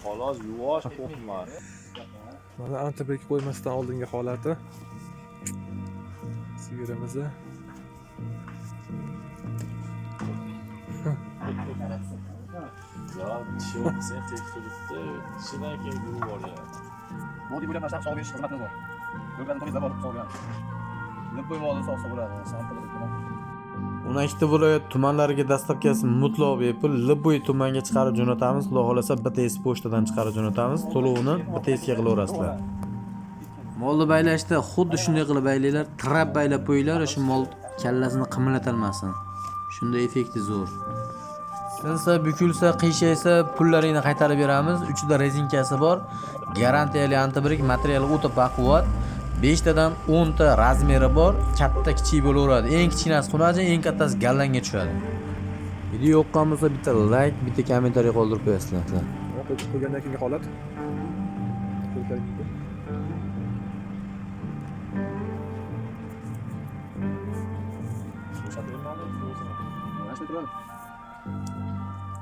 Xolos yuvosh to'qma. Mana antibiotik qo'ymasdan oldingi holati. Sigirimizni. Ya, tishi sen tekshiribdi, tishidan keyin yuvib olyapti. Modi bo'ylab mashaq sog' berish xizmatimiz bor. Yo'llarni to'g'rilab olib sog' beramiz. Nima bo'lmadi sog' bo'ladi. O'n ikkita viloyat tumanlariga dastlabkisi mutlaq bepul Libboy tumaniga chiqarib jo'natamiz. Xudo xolasa BTS pochtadan chiqarib jo'natamiz. To'lovini BTSga qilaverasizlar. Molni baylashda xuddi shunday qilib baylanglar, tirab baylab qo'yinglar, o'sha mol kallasini qimlatalmasin. Shunda effekti zo'r. Sinsa, bukilsa, qiyshaysa pullaringni qaytarib beramiz. Uchida rezinkasi bor. Garantiyali antibiotik materiali o'ta baquvvat. 5 tadan 10 ta razmeri bor, katta kichik bo'laveradi. Eng kichkinasi xunaja, eng kattasi gallanga tushadi. Video yoqqan bo'lsa bitta like, bitta kommentariy qoldirib qo'yasizlar. Qo'ygandan keyingi holat.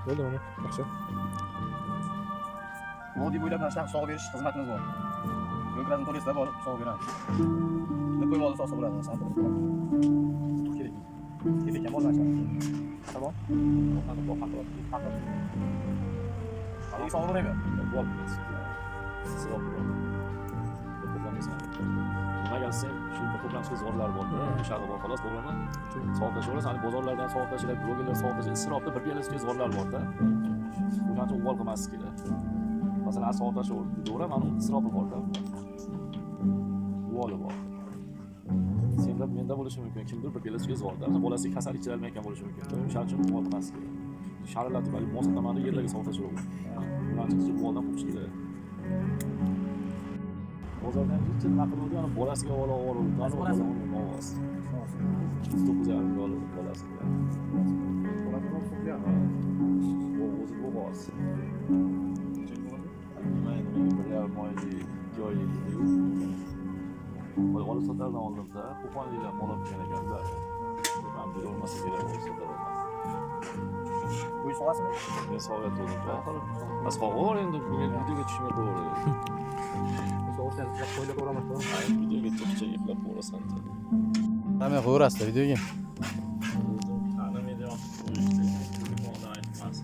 Bo'ldi mana, yaxshi. Modi bo'ylab mashaq sog' berish xizmatimiz bor. Yo'llarni to'g'rilab olib sog' beramiz. Nima bo'lmadi sog' bo'ladi. Kerak. Kerak ham bo'lmasa. Tamam. Qani boqadi. Hali sog' bo'lmaydi. Bo'lmas. Siroq bo'ladi. Magar sen shu to'plamsiz zo'rlar bo'ldi. O'shaga bor xolos to'g'rimi? Sog'tashaverasiz, hali bozorlardan sog'tashilar, blogerlar sog'tashilar, isrofda bir piyolasiga zo'rlar bor-da. Ularni uvol qilmaslik kerak. Masalan, sog'tashaverdi, to'g'ri, mana isrofi bor-da. Uvoli bor. Senda menda bo'lishi mumkin, kimdir bir piyolasiga zo'rda, bolasi kasal ichira olmayotgan bo'lishi mumkin. O'shaning uchun uvol qilmaslik kerak. Sharillatib, hali mo'stamani yerlarga sog'tashaveradi. Ularni ichida uvoldan qo'yish kerak. Bozordan chiqib nima qildi, ana bolasiga olib o'rdi, ana bolasi uni ovoz. 9,5 dollar bolasiga. Bu o'zi bu ovoz. Nima endi bir moyli joyli. Voy olib sotardan oldimda, qo'qonliklar mol olib kelgan ekanlar. Men bir olmasa kerak bo'lsa da. Bu so'rasizmi? Men so'rayaptim. Bas qo'g'or endi videoga tushmay qo'yadi. So'rasizlar qo'yib ko'raman. Videoga chiqcha yiqlab qo'rasan. Qamay qo'yarasiz videoga. Ana video qo'yishdi. Telefonda aytmas.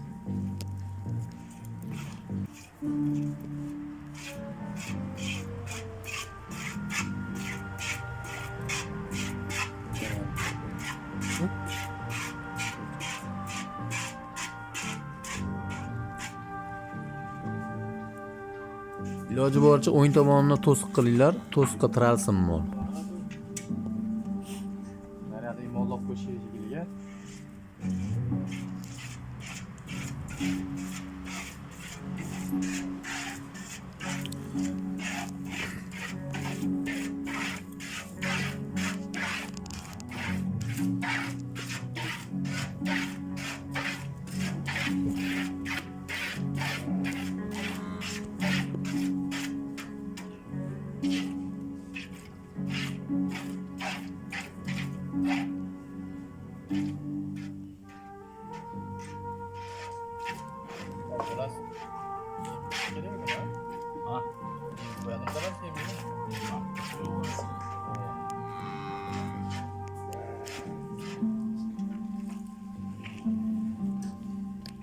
Iloji boricha o'ng tomonini to'siq qilinglar, to'siqqa tiralsin mol. Naryoqda mollab qo'yish shekilliga.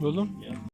Bo'ldim?